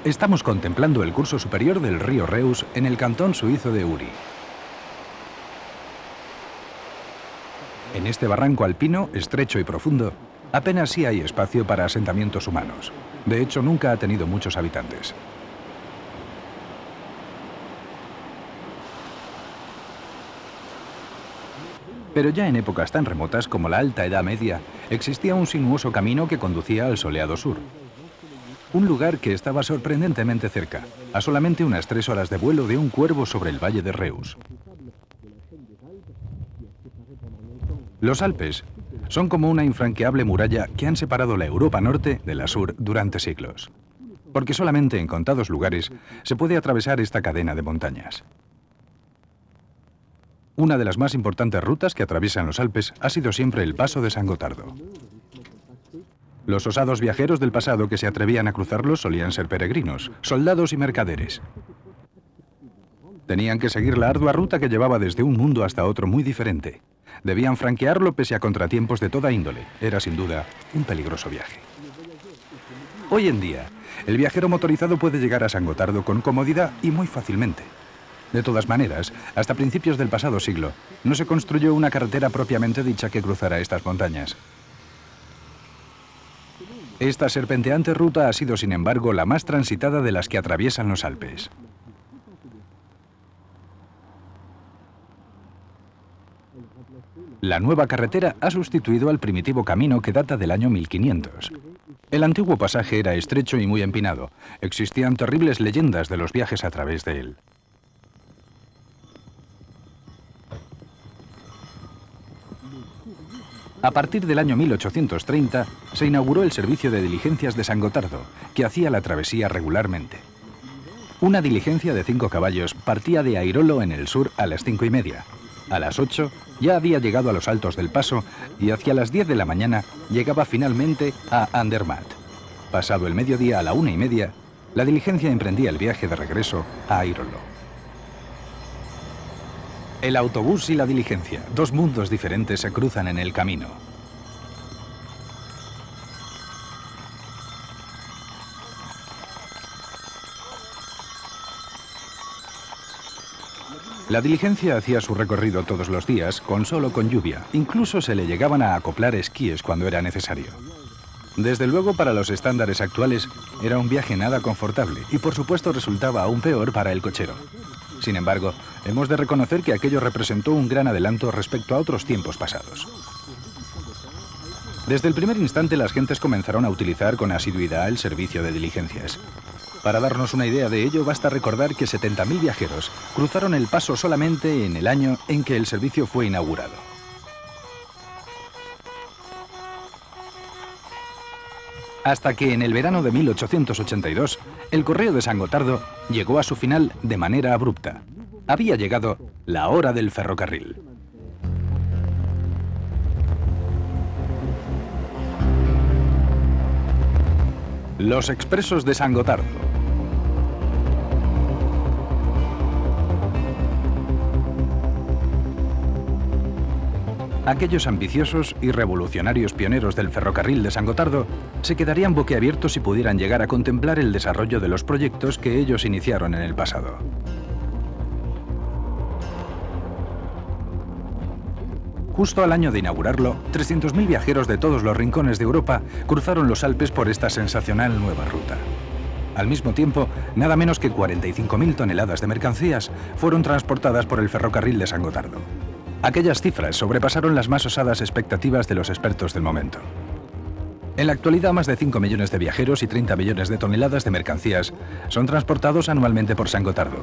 Estamos contemplando el curso superior del río Reus en el cantón suizo de Uri. En este barranco alpino, estrecho y profundo, apenas sí hay espacio para asentamientos humanos. De hecho, nunca ha tenido muchos habitantes. Pero ya en épocas tan remotas como la Alta Edad Media, existía un sinuoso camino que conducía al soleado sur. Un lugar que estaba sorprendentemente cerca, a solamente unas 3 horas de vuelo de un cuervo sobre el valle de Reus. Los Alpes son como una infranqueable muralla que han separado la Europa norte de la sur durante siglos, porque solamente en contados lugares se puede atravesar esta cadena de montañas. Una de las más importantes rutas que atraviesan los Alpes ha sido siempre el Paso de San Gotardo. Los osados viajeros del pasado que se atrevían a cruzarlos solían ser peregrinos, soldados y mercaderes. Tenían que seguir la ardua ruta que llevaba desde un mundo hasta otro muy diferente. Debían franquearlo pese a contratiempos de toda índole. Era sin duda un peligroso viaje. Hoy en día, el viajero motorizado puede llegar a San Gotardo con comodidad y muy fácilmente. De todas maneras, hasta principios del pasado siglo, no se construyó una carretera propiamente dicha que cruzara estas montañas. Esta serpenteante ruta ha sido, sin embargo, la más transitada de las que atraviesan los Alpes. La nueva carretera ha sustituido al primitivo camino que data del año 1500. El antiguo pasaje era estrecho y muy empinado. Existían terribles leyendas de los viajes a través de él. A partir del año 1830 se inauguró el servicio de diligencias de San Gotardo, que hacía la travesía regularmente. Una diligencia de 5 caballos partía de Airolo en el sur a las 5:30. A las 8 ya había llegado a los altos del paso y hacia las 10 de la mañana llegaba finalmente a Andermatt. Pasado el mediodía a la 1:30, la diligencia emprendía el viaje de regreso a Airolo. El autobús y la diligencia, 2 mundos diferentes, se cruzan en el camino. La diligencia hacía su recorrido todos los días, con sol o con lluvia. Incluso se le llegaban a acoplar esquíes cuando era necesario. Desde luego, para los estándares actuales, era un viaje nada confortable y por supuesto resultaba aún peor para el cochero. Sin embargo, hemos de reconocer que aquello representó un gran adelanto respecto a otros tiempos pasados. Desde el primer instante las gentes comenzaron a utilizar con asiduidad el servicio de diligencias. Para darnos una idea de ello, basta recordar que 70.000 viajeros cruzaron el paso solamente en el año en que el servicio fue inaugurado. Hasta que en el verano de 1882, el correo de San Gotardo llegó a su final de manera abrupta. Había llegado la hora del ferrocarril. Los expresos de San Gotardo. Aquellos ambiciosos y revolucionarios pioneros del ferrocarril de San Gotardo se quedarían boquiabiertos si pudieran llegar a contemplar el desarrollo de los proyectos que ellos iniciaron en el pasado. Justo al año de inaugurarlo, 300.000 viajeros de todos los rincones de Europa cruzaron los Alpes por esta sensacional nueva ruta. Al mismo tiempo, nada menos que 45.000 toneladas de mercancías fueron transportadas por el ferrocarril de San Gotardo. Aquellas cifras sobrepasaron las más osadas expectativas de los expertos del momento. En la actualidad, más de 5 millones de viajeros y 30 millones de toneladas de mercancías son transportados anualmente por San Gotardo.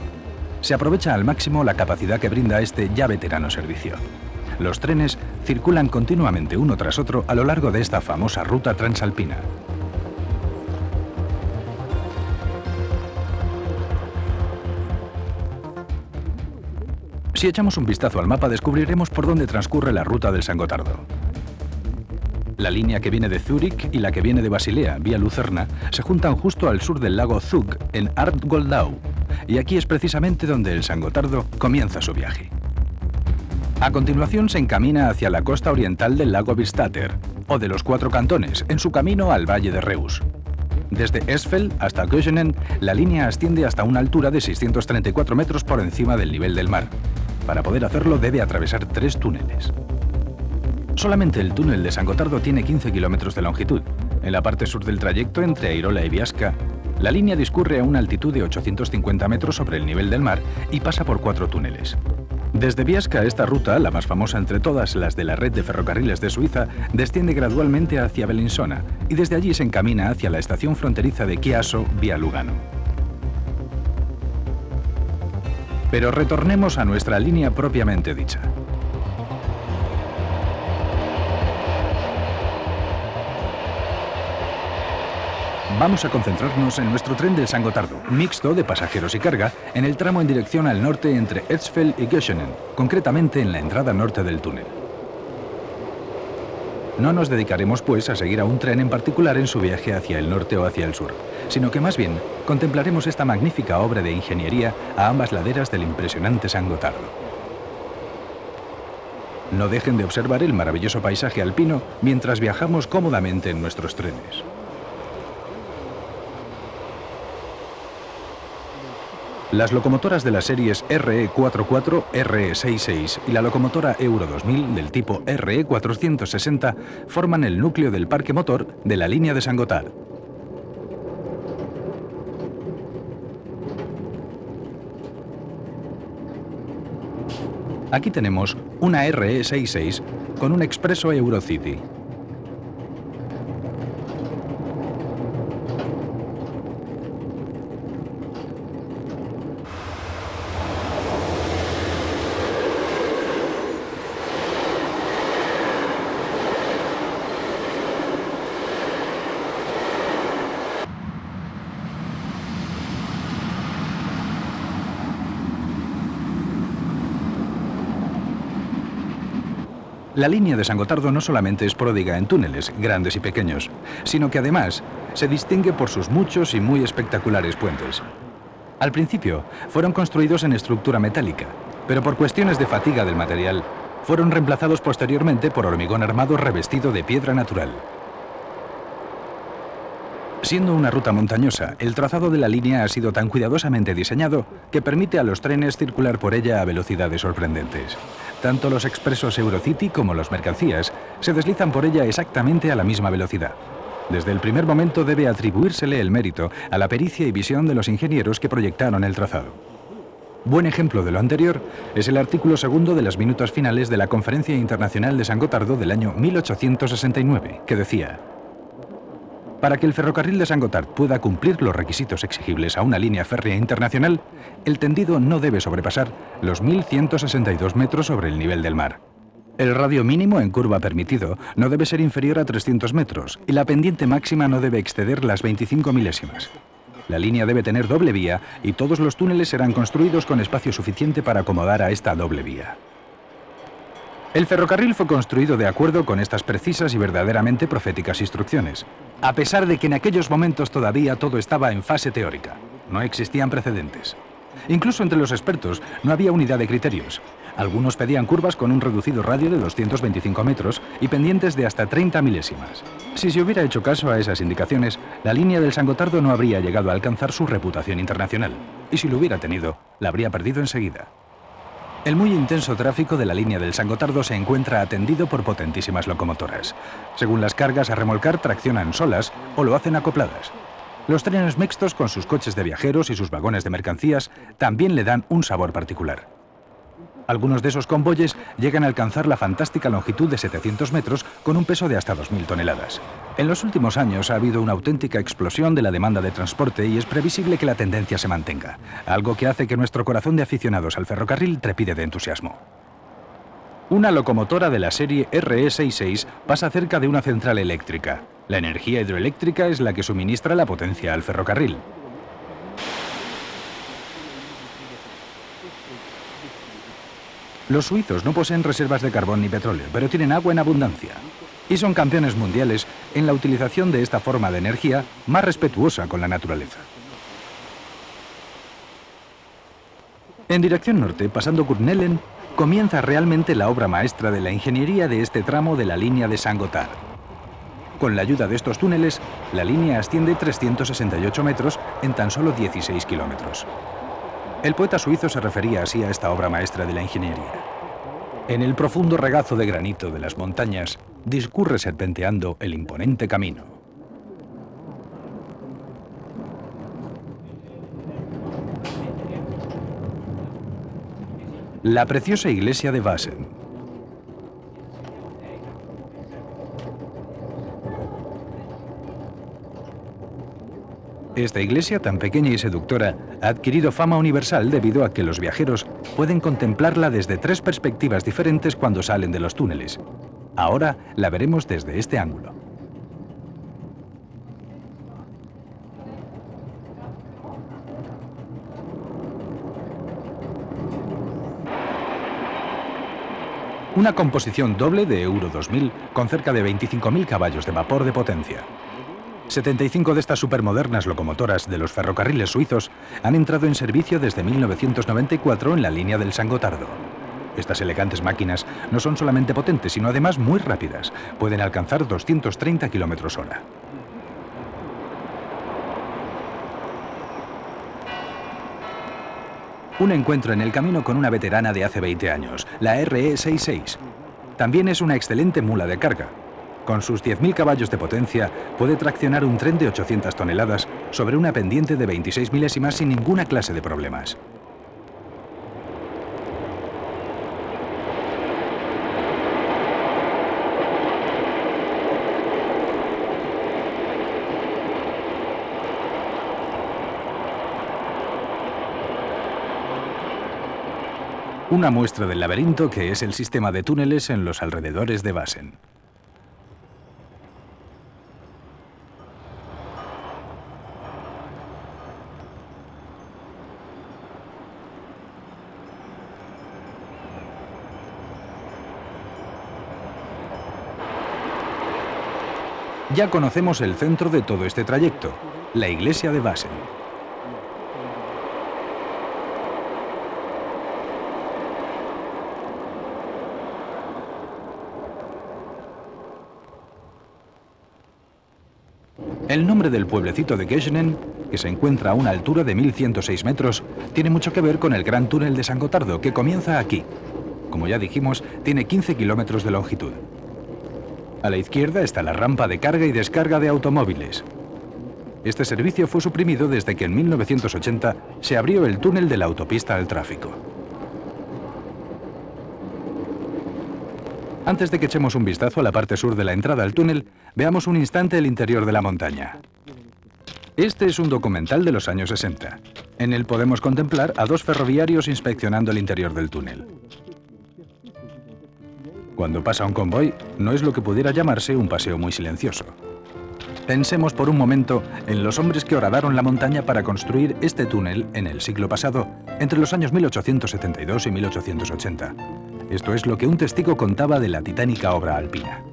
Se aprovecha al máximo la capacidad que brinda este ya veterano servicio. Los trenes circulan continuamente uno tras otro a lo largo de esta famosa ruta transalpina. Si echamos un vistazo al mapa, descubriremos por dónde transcurre la ruta del San Gotardo. La línea que viene de Zúrich y la que viene de Basilea, vía Lucerna, se juntan justo al sur del lago Zug, en Arth-Goldau, y aquí es precisamente donde el San Gotardo comienza su viaje. A continuación se encamina hacia la costa oriental del lago Vierstatter, o de los 4 cantones, en su camino al valle de Reus. Desde Esfeld hasta Göschenen, la línea asciende hasta una altura de 634 metros por encima del nivel del mar. Para poder hacerlo debe atravesar 3 túneles. Solamente el túnel de San Gotardo tiene 15 kilómetros de longitud. En la parte sur del trayecto, entre Airola y Biasca, la línea discurre a una altitud de 850 metros sobre el nivel del mar y pasa por 4 túneles. Desde Biasca, esta ruta, la más famosa entre todas las de la red de ferrocarriles de Suiza, desciende gradualmente hacia Bellinzona y desde allí se encamina hacia la estación fronteriza de Chiasso, vía Lugano. Pero retornemos a nuestra línea propiamente dicha. Vamos a concentrarnos en nuestro tren del San Gotardo, mixto de pasajeros y carga, en el tramo en dirección al norte entre Esfeld y Göschenen, concretamente en la entrada norte del túnel. No nos dedicaremos, pues, a seguir a un tren en particular en su viaje hacia el norte o hacia el sur, sino que más bien contemplaremos esta magnífica obra de ingeniería a ambas laderas del impresionante San Gotardo. No dejen de observar el maravilloso paisaje alpino mientras viajamos cómodamente en nuestros trenes. Las locomotoras de las series RE44, RE66 y la locomotora Euro 2000 del tipo RE460 forman el núcleo del parque motor de la línea de San Gotthard. Aquí tenemos una RE66 con un expreso Eurocity. La línea de San Gotardo no solamente es pródiga en túneles, grandes y pequeños, sino que además se distingue por sus muchos y muy espectaculares puentes. Al principio fueron construidos en estructura metálica, pero por cuestiones de fatiga del material, fueron reemplazados posteriormente por hormigón armado revestido de piedra natural. Siendo una ruta montañosa, el trazado de la línea ha sido tan cuidadosamente diseñado que permite a los trenes circular por ella a velocidades sorprendentes. Tanto los expresos Eurocity como los mercancías se deslizan por ella exactamente a la misma velocidad. Desde el primer momento debe atribuírsele el mérito a la pericia y visión de los ingenieros que proyectaron el trazado. Buen ejemplo de lo anterior es el artículo segundo de las minutas finales de la Conferencia Internacional de San Gotardo del año 1869, que decía: para que el ferrocarril de San Gothard pueda cumplir los requisitos exigibles a una línea férrea internacional, el tendido no debe sobrepasar los 1.162 metros sobre el nivel del mar. El radio mínimo en curva permitido no debe ser inferior a 300 metros y la pendiente máxima no debe exceder las 25 milésimas. La línea debe tener doble vía y todos los túneles serán construidos con espacio suficiente para acomodar a esta doble vía. El ferrocarril fue construido de acuerdo con estas precisas y verdaderamente proféticas instrucciones, a pesar de que en aquellos momentos todavía todo estaba en fase teórica. No existían precedentes. Incluso entre los expertos no había unidad de criterios. Algunos pedían curvas con un reducido radio de 225 metros y pendientes de hasta 30 milésimas. Si se hubiera hecho caso a esas indicaciones, la línea del San Gotardo no habría llegado a alcanzar su reputación internacional, y si lo hubiera tenido, la habría perdido enseguida. El muy intenso tráfico de la línea del San Gotardo se encuentra atendido por potentísimas locomotoras. Según las cargas a remolcar, traccionan solas o lo hacen acopladas. Los trenes mixtos, con sus coches de viajeros y sus vagones de mercancías, también le dan un sabor particular. Algunos de esos convoyes llegan a alcanzar la fantástica longitud de 700 metros con un peso de hasta 2.000 toneladas. En los últimos años ha habido una auténtica explosión de la demanda de transporte y es previsible que la tendencia se mantenga, algo que hace que nuestro corazón de aficionados al ferrocarril trepide de entusiasmo. Una locomotora de la serie RE66 pasa cerca de una central eléctrica. La energía hidroeléctrica es la que suministra la potencia al ferrocarril. Los suizos no poseen reservas de carbón ni petróleo, pero tienen agua en abundancia. Y son campeones mundiales en la utilización de esta forma de energía más respetuosa con la naturaleza. En dirección norte, pasando Kurnellen, comienza realmente la obra maestra de la ingeniería de este tramo de la línea de San Gothard. Con la ayuda de estos túneles, la línea asciende 368 metros en tan solo 16 kilómetros. El poeta suizo se refería así a esta obra maestra de la ingeniería. En el profundo regazo de granito de las montañas discurre serpenteando el imponente camino. La preciosa iglesia de Wasen. Esta iglesia, tan pequeña y seductora, ha adquirido fama universal debido a que los viajeros pueden contemplarla desde 3 perspectivas diferentes cuando salen de los túneles. Ahora la veremos desde este ángulo. Una composición doble de Euro 2000 con cerca de 25.000 caballos de vapor de potencia. 75 de estas supermodernas locomotoras de los ferrocarriles suizos han entrado en servicio desde 1994 en la línea del San Gotardo. Estas elegantes máquinas no son solamente potentes, sino además muy rápidas. Pueden alcanzar 230 km/h. Un encuentro en el camino con una veterana de hace 20 años, la RE66. También es una excelente mula de carga. Con sus 10.000 caballos de potencia, puede traccionar un tren de 800 toneladas sobre una pendiente de 26 milésimas sin ninguna clase de problemas. Una muestra del laberinto que es el sistema de túneles en los alrededores de Wasen. Ya conocemos el centro de todo este trayecto, la iglesia de Wasen. El nombre del pueblecito de Geschenen, que se encuentra a una altura de 1.106 metros, tiene mucho que ver con el gran túnel de San Gotardo, que comienza aquí. Como ya dijimos, tiene 15 kilómetros de longitud. A la izquierda está la rampa de carga y descarga de automóviles. Este servicio fue suprimido desde que en 1980 se abrió el túnel de la autopista al tráfico. Antes de que echemos un vistazo a la parte sur de la entrada al túnel, veamos un instante el interior de la montaña. Este es un documental de los años 60. En él podemos contemplar a 2 ferroviarios inspeccionando el interior del túnel. Cuando pasa un convoy, no es lo que pudiera llamarse un paseo muy silencioso. Pensemos por un momento en los hombres que horadaron la montaña para construir este túnel en el siglo pasado, entre los años 1872 y 1880. Esto es lo que un testigo contaba de la titánica obra alpina.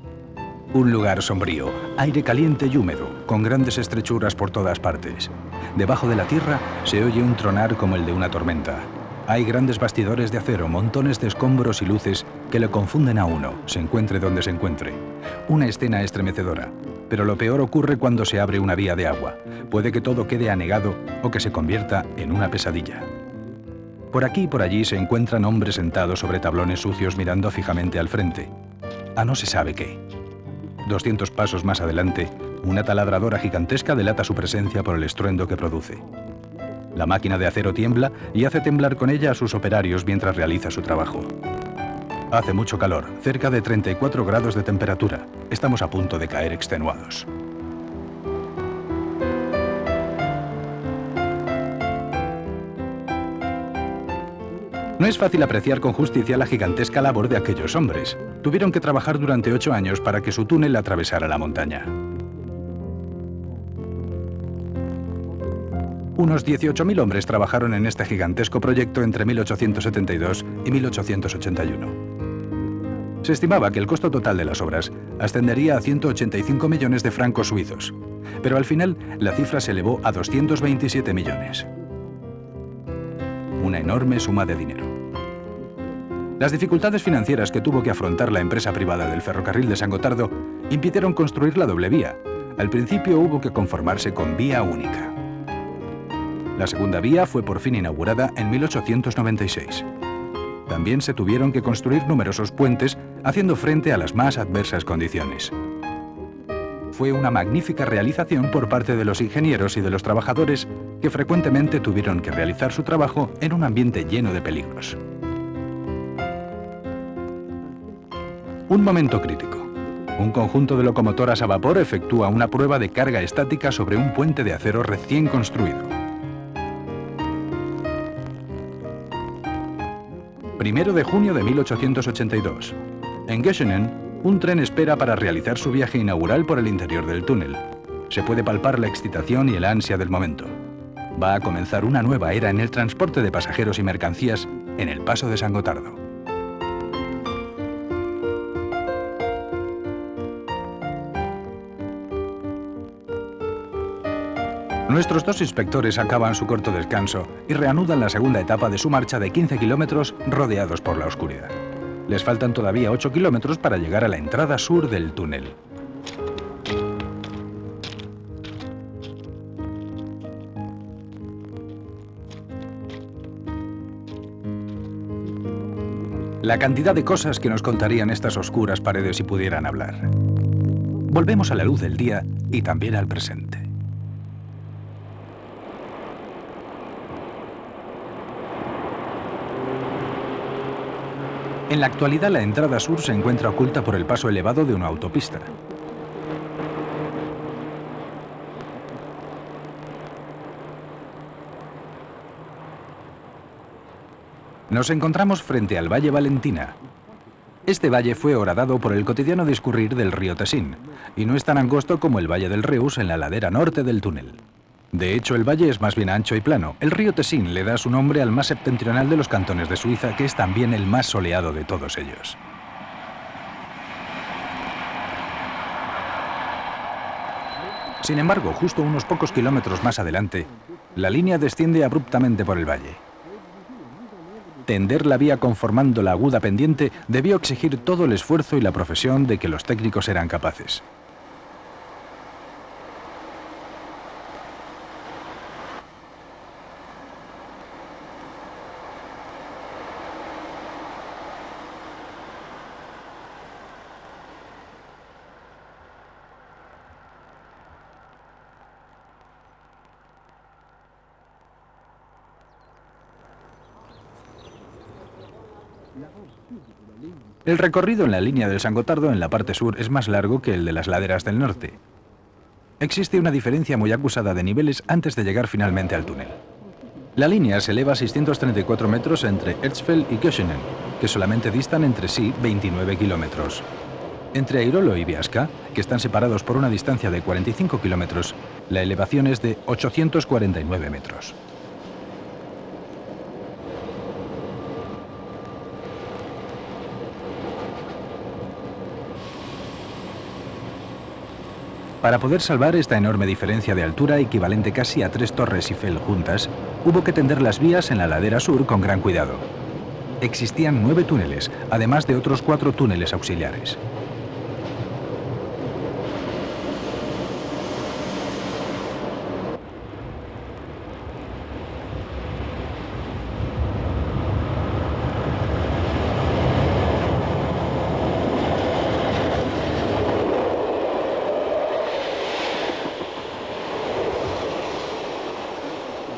Un lugar sombrío, aire caliente y húmedo, con grandes estrechuras por todas partes. Debajo de la tierra se oye un tronar como el de una tormenta. Hay grandes bastidores de acero, montones de escombros y luces que lo confunden a uno, se encuentre donde se encuentre. Una escena estremecedora. Pero lo peor ocurre cuando se abre una vía de agua. Puede que todo quede anegado o que se convierta en una pesadilla. Por aquí y por allí se encuentran hombres sentados sobre tablones sucios mirando fijamente al frente. A no se sabe qué. 200 pasos más adelante, una taladradora gigantesca delata su presencia por el estruendo que produce. La máquina de acero tiembla y hace temblar con ella a sus operarios mientras realiza su trabajo. Hace mucho calor, cerca de 34 grados de temperatura. Estamos a punto de caer extenuados. No es fácil apreciar con justicia la gigantesca labor de aquellos hombres. Tuvieron que trabajar durante 8 años para que su túnel atravesara la montaña. Unos 18.000 hombres trabajaron en este gigantesco proyecto entre 1872 y 1881. Se estimaba que el costo total de las obras ascendería a 185 millones de francos suizos, pero al final la cifra se elevó a 227 millones. Una enorme suma de dinero. Las dificultades financieras que tuvo que afrontar la empresa privada del ferrocarril de San Gotardo impidieron construir la doble vía. Al principio hubo que conformarse con vía única. La segunda vía fue por fin inaugurada en 1896. También se tuvieron que construir numerosos puentes, haciendo frente a las más adversas condiciones. Fue una magnífica realización por parte de los ingenieros y de los trabajadores, que frecuentemente tuvieron que realizar su trabajo en un ambiente lleno de peligros. Un momento crítico. Un conjunto de locomotoras a vapor efectúa una prueba de carga estática sobre un puente de acero recién construido. 1 de junio de 1882. En Göttingen, un tren espera para realizar su viaje inaugural por el interior del túnel. Se puede palpar la excitación y el ansia del momento. Va a comenzar una nueva era en el transporte de pasajeros y mercancías en el paso de San Gotardo. Nuestros dos inspectores acaban su corto descanso y reanudan la segunda etapa de su marcha de 15 kilómetros rodeados por la oscuridad. Les faltan todavía 8 kilómetros para llegar a la entrada sur del túnel. La cantidad de cosas que nos contarían estas oscuras paredes si pudieran hablar. Volvemos a la luz del día y también al presente. En la actualidad, la entrada sur se encuentra oculta por el paso elevado de una autopista. Nos encontramos frente al Valle Valentina. Este valle fue horadado por el cotidiano discurrir del río Tesín, y no es tan angosto como el Valle del Reus en la ladera norte del túnel. De hecho, el valle es más bien ancho y plano. El río Tesín le da su nombre al más septentrional de los cantones de Suiza, que es también el más soleado de todos ellos. Sin embargo, justo unos pocos kilómetros más adelante, la línea desciende abruptamente por el valle. Tender la vía conformando la aguda pendiente debió exigir todo el esfuerzo y la profesión de que los técnicos eran capaces. El recorrido en la línea del San Gotardo en la parte sur es más largo que el de las laderas del norte. Existe una diferencia muy acusada de niveles antes de llegar finalmente al túnel. La línea se eleva a 634 metros entre Erzfeld y Göttingen, que solamente distan entre sí 29 kilómetros. Entre Airolo y Biasca, que están separados por una distancia de 45 kilómetros, la elevación es de 849 metros. Para poder salvar esta enorme diferencia de altura, equivalente casi a 3 torres Eiffel juntas, hubo que tender las vías en la ladera sur con gran cuidado. Existían 9 túneles, además de otros 4 túneles auxiliares.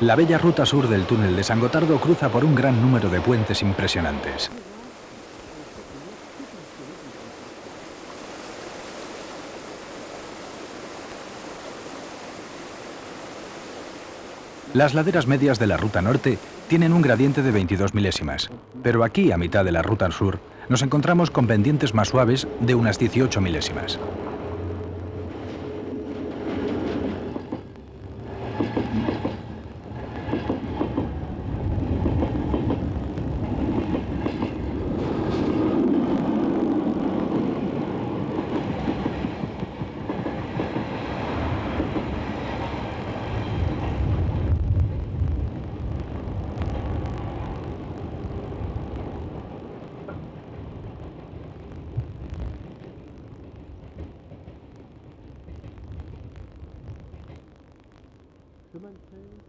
La bella ruta sur del túnel de San Gotardo cruza por un gran número de puentes impresionantes. Las laderas medias de la ruta norte tienen un gradiente de 22 milésimas, pero aquí, a mitad de la ruta sur, nos encontramos con pendientes más suaves de unas 18 milésimas.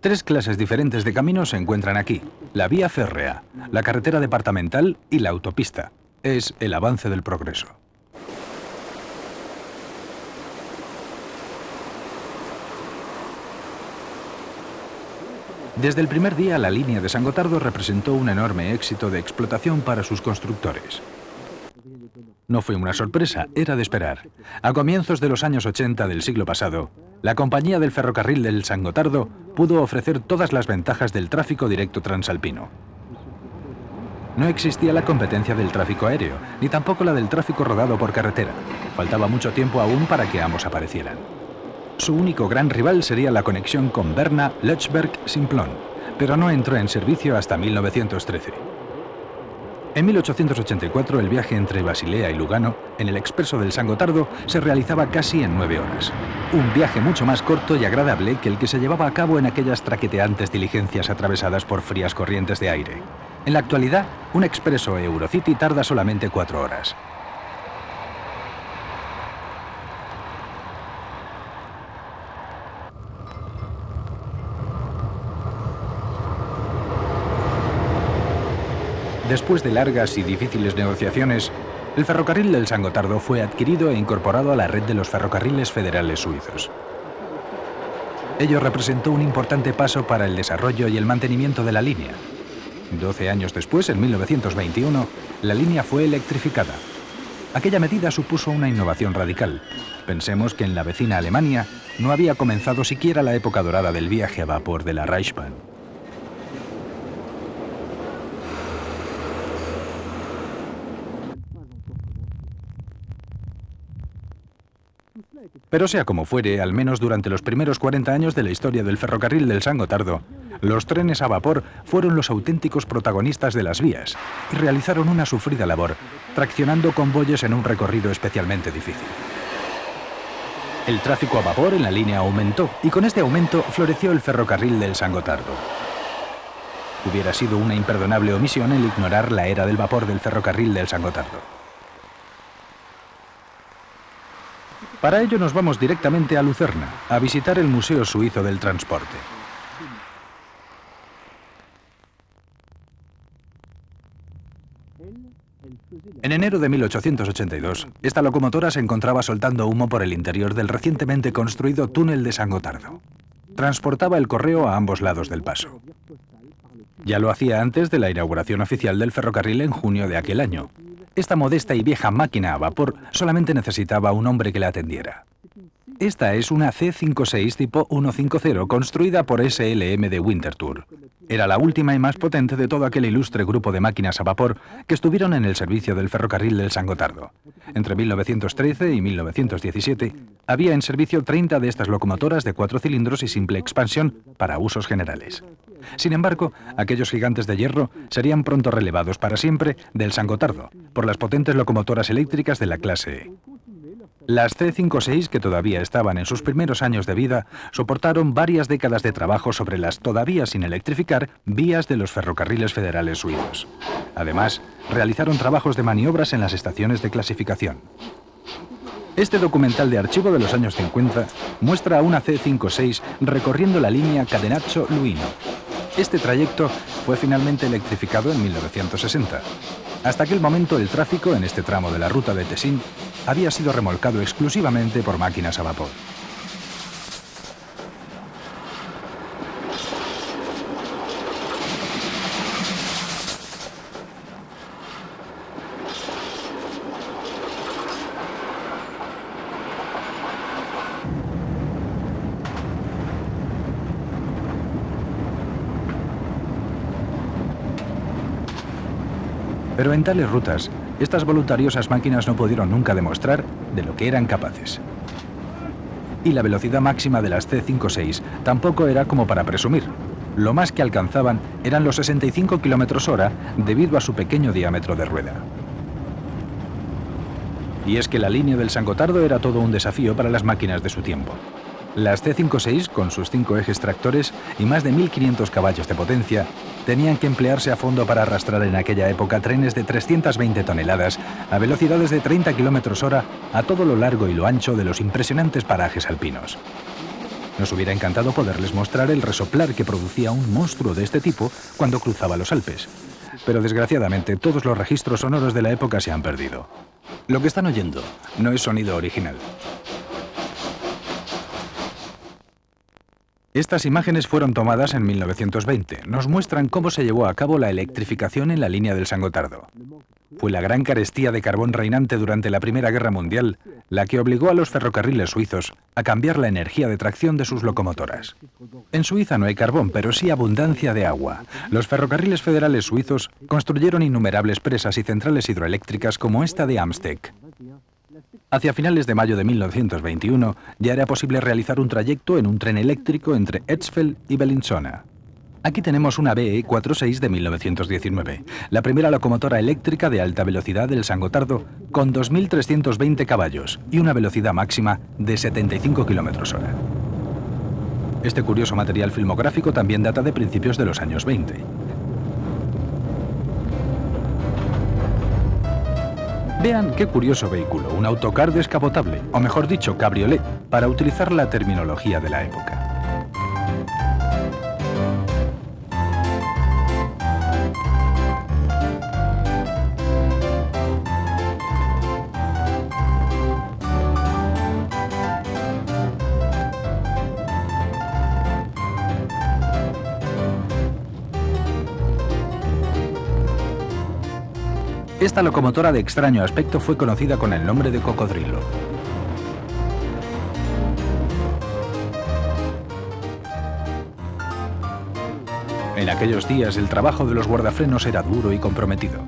Tres clases diferentes de caminos se encuentran aquí: la vía férrea, la carretera departamental y la autopista. Es el avance del progreso. Desde el primer día, la línea de San Gotardo representó un enorme éxito de explotación para sus constructores. No fue una sorpresa, era de esperar. A comienzos de los años 80 del siglo pasado, la compañía del ferrocarril del San Gotardo pudo ofrecer todas las ventajas del tráfico directo transalpino. No existía la competencia del tráfico aéreo, ni tampoco la del tráfico rodado por carretera. Faltaba mucho tiempo aún para que ambos aparecieran. Su único gran rival sería la conexión con Berna, Lötschberg, Simplon, pero no entró en servicio hasta 1913. En 1884 el viaje entre Basilea y Lugano, en el expreso del San Gotardo, se realizaba casi en 9 horas. Un viaje mucho más corto y agradable que el que se llevaba a cabo en aquellas traqueteantes diligencias atravesadas por frías corrientes de aire. En la actualidad, un expreso Eurocity tarda solamente 4 horas. Después de largas y difíciles negociaciones, el ferrocarril del San Gotardo fue adquirido e incorporado a la red de los ferrocarriles federales suizos. Ello representó un importante paso para el desarrollo y el mantenimiento de la línea. 12 años después, en 1921, la línea fue electrificada. Aquella medida supuso una innovación radical. Pensemos que en la vecina Alemania no había comenzado siquiera la época dorada del viaje a vapor de la Reichsbahn. Pero sea como fuere, al menos durante los primeros 40 años de la historia del ferrocarril del San Gotardo, los trenes a vapor fueron los auténticos protagonistas de las vías y realizaron una sufrida labor, traccionando convoyes en un recorrido especialmente difícil. El tráfico a vapor en la línea aumentó y con este aumento floreció el ferrocarril del San Gotardo. Hubiera sido una imperdonable omisión el ignorar la era del vapor del ferrocarril del San Gotardo. Para ello nos vamos directamente a Lucerna, a visitar el Museo Suizo del Transporte. En enero de 1882, esta locomotora se encontraba soltando humo por el interior del recientemente construido túnel de San Gotardo. Transportaba el correo a ambos lados del paso. Ya lo hacía antes de la inauguración oficial del ferrocarril en junio de aquel año. Esta modesta y vieja máquina a vapor solamente necesitaba un hombre que la atendiera. Esta es una C56 tipo 150 construida por SLM de Winterthur. Era la última y más potente de todo aquel ilustre grupo de máquinas a vapor que estuvieron en el servicio del ferrocarril del San Gotardo. Entre 1913 y 1917 había en servicio 30 de estas locomotoras de 4 cilindros y simple expansión para usos generales. Sin embargo, aquellos gigantes de hierro serían pronto relevados para siempre del San Gotardo por las potentes locomotoras eléctricas de la clase E. Las C56, que todavía estaban en sus primeros años de vida, soportaron varias décadas de trabajo sobre las todavía sin electrificar vías de los ferrocarriles federales suizos. Además, realizaron trabajos de maniobras en las estaciones de clasificación. Este documental de archivo de los años 50 muestra a una C56 recorriendo la línea Cadenazzo-Luino. Este trayecto fue finalmente electrificado en 1960. Hasta aquel momento el tráfico en este tramo de la ruta de Tessin había sido remolcado exclusivamente por máquinas a vapor. Pero en tales rutas, estas voluntariosas máquinas no pudieron nunca demostrar de lo que eran capaces. Y la velocidad máxima de las C56 tampoco era como para presumir. Lo más que alcanzaban eran los 65 km/h debido a su pequeño diámetro de rueda. Y es que la línea del San Gotardo era todo un desafío para las máquinas de su tiempo. Las C56, con sus 5 ejes tractores y más de 1.500 caballos de potencia, tenían que emplearse a fondo para arrastrar en aquella época trenes de 320 toneladas a velocidades de 30 km/h a todo lo largo y lo ancho de los impresionantes parajes alpinos. Nos hubiera encantado poderles mostrar el resoplar que producía un monstruo de este tipo cuando cruzaba los Alpes. Pero desgraciadamente todos los registros sonoros de la época se han perdido. Lo que están oyendo no es sonido original. Estas imágenes fueron tomadas en 1920. Nos muestran cómo se llevó a cabo la electrificación en la línea del San Gotardo. Fue la gran carestía de carbón reinante durante la Primera Guerra Mundial la que obligó a los ferrocarriles suizos a cambiar la energía de tracción de sus locomotoras. En Suiza no hay carbón, pero sí abundancia de agua. Los ferrocarriles federales suizos construyeron innumerables presas y centrales hidroeléctricas como esta de Amsteg. Hacia finales de mayo de 1921 ya era posible realizar un trayecto en un tren eléctrico entre Etzfeld y Bellinzona. Aquí tenemos una BE 46 de 1919, la primera locomotora eléctrica de alta velocidad del San Gotardo con 2.320 caballos y una velocidad máxima de 75 km/h. Este curioso material filmográfico también data de principios de los años 20. Vean qué curioso vehículo, un autocar descapotable, o mejor dicho, cabriolet, para utilizar la terminología de la época. Esta locomotora de extraño aspecto fue conocida con el nombre de cocodrilo. En aquellos días el trabajo de los guardafrenos era duro y comprometido.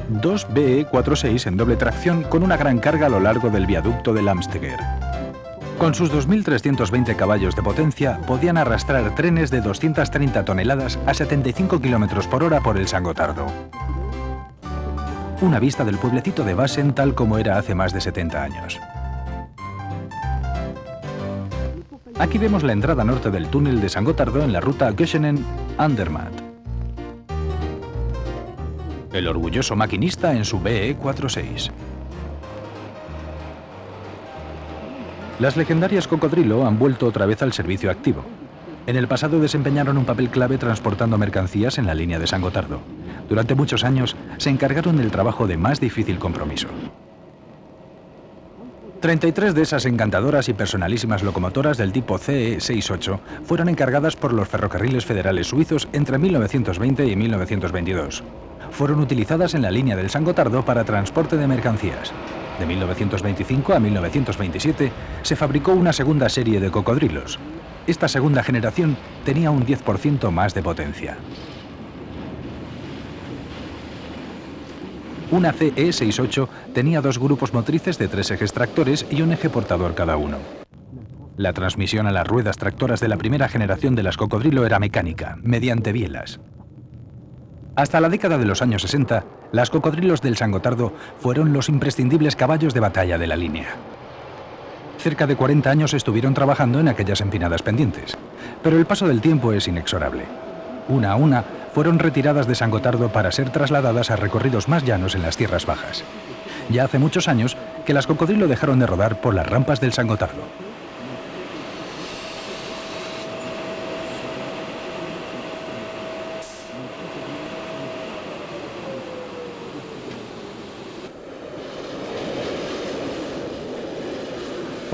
Dos BE 46 en doble tracción con una gran carga a lo largo del viaducto del Amsteger. Con sus 2.320 caballos de potencia, podían arrastrar trenes de 230 toneladas a 75 km/h por el San Gotardo. Una vista del pueblecito de Basen tal como era hace más de 70 años. Aquí vemos la entrada norte del túnel de San Gotardo en la ruta Göschenen-Andermatt. El orgulloso maquinista en su BE 46. Las legendarias Cocodrilo han vuelto otra vez al servicio activo. En el pasado desempeñaron un papel clave transportando mercancías en la línea de San Gotardo. Durante muchos años se encargaron del trabajo de más difícil compromiso. 33 de esas encantadoras y personalísimas locomotoras del tipo CE 68 fueron encargadas por los ferrocarriles federales suizos entre 1920 y 1922. Fueron utilizadas en la línea del San Gotardo para transporte de mercancías. De 1925 a 1927 se fabricó una segunda serie de cocodrilos. Esta segunda generación tenía un 10% más de potencia. Una CE 68 tenía dos grupos motrices de 3 ejes tractores y un eje portador cada uno. La transmisión a las ruedas tractoras de la primera generación de las Cocodrilo era mecánica, mediante bielas. Hasta la década de los años 60, las Cocodrilos del San Gotardo fueron los imprescindibles caballos de batalla de la línea. Cerca de 40 años estuvieron trabajando en aquellas empinadas pendientes, pero el paso del tiempo es inexorable. Una a una fueron retiradas de San Gotardo para ser trasladadas a recorridos más llanos en las tierras bajas. Ya hace muchos años que las Cocodrilo dejaron de rodar por las rampas del San Gotardo.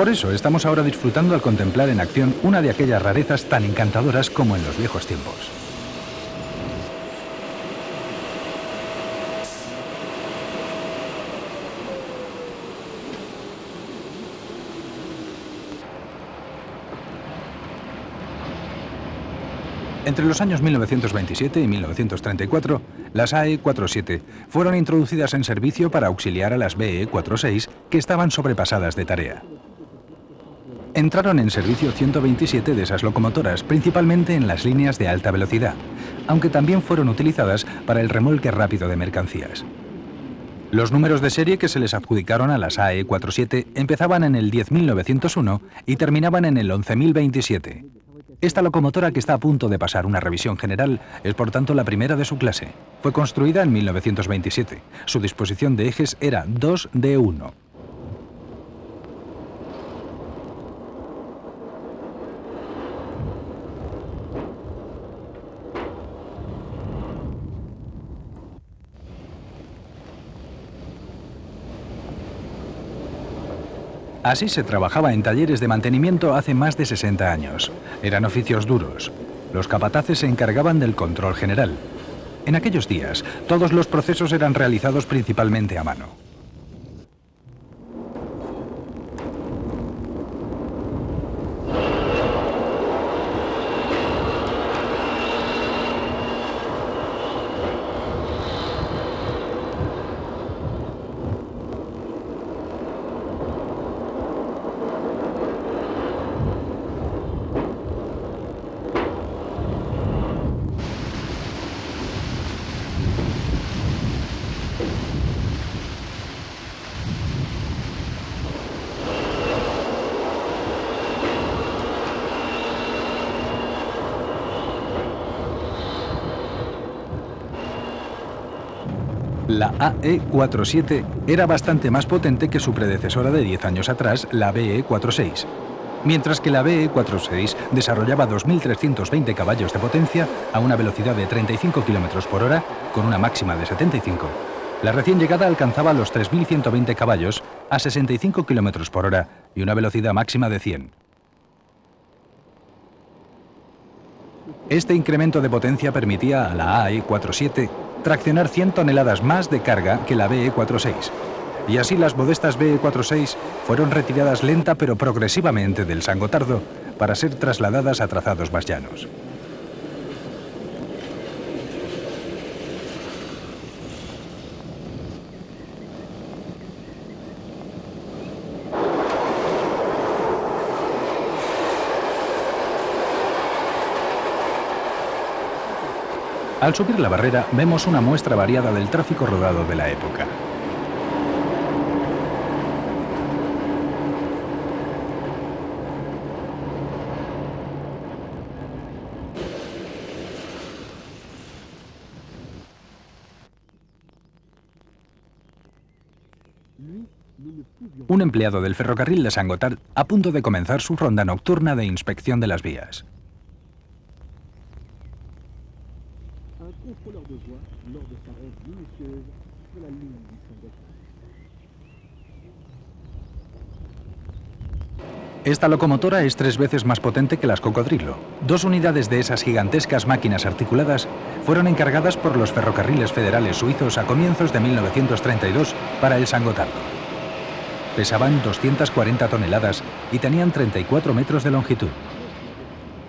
Por eso estamos ahora disfrutando al contemplar en acción una de aquellas rarezas tan encantadoras como en los viejos tiempos. Entre los años 1927 y 1934, las AE 47 fueron introducidas en servicio para auxiliar a las BE 46 que estaban sobrepasadas de tarea. Entraron en servicio 127 de esas locomotoras, principalmente en las líneas de alta velocidad, aunque también fueron utilizadas para el remolque rápido de mercancías. Los números de serie que se les adjudicaron a las AE 47 empezaban en el 10.901 y terminaban en el 11.027. Esta locomotora, que está a punto de pasar una revisión general, es por tanto la primera de su clase. Fue construida en 1927. Su disposición de ejes era 2-de-1. Así se trabajaba en talleres de mantenimiento hace más de 60 años. Eran oficios duros. Los capataces se encargaban del control general. En aquellos días, todos los procesos eran realizados principalmente a mano. La AE47 era bastante más potente que su predecesora de 10 años atrás, la BE46. Mientras que la BE46 desarrollaba 2.320 caballos de potencia a una velocidad de 35 km por hora, con una máxima de 75. La recién llegada alcanzaba los 3.120 caballos a 65 km por hora y una velocidad máxima de 100. Este incremento de potencia permitía a la AE47 traccionar 100 toneladas más de carga que la BE46. Y así las modestas BE46 fueron retiradas lenta pero progresivamente del San Gotardo para ser trasladadas a trazados más llanos. Al subir la barrera vemos una muestra variada del tráfico rodado de la época. Un empleado del ferrocarril de San Gotard a punto de comenzar su ronda nocturna de inspección de las vías. Esta locomotora es 3 veces más potente que las Cocodrilo. 2 unidades de esas gigantescas máquinas articuladas fueron encargadas por los ferrocarriles federales suizos a comienzos de 1932 para el San Gotardo. Pesaban 240 toneladas y tenían 34 metros de longitud.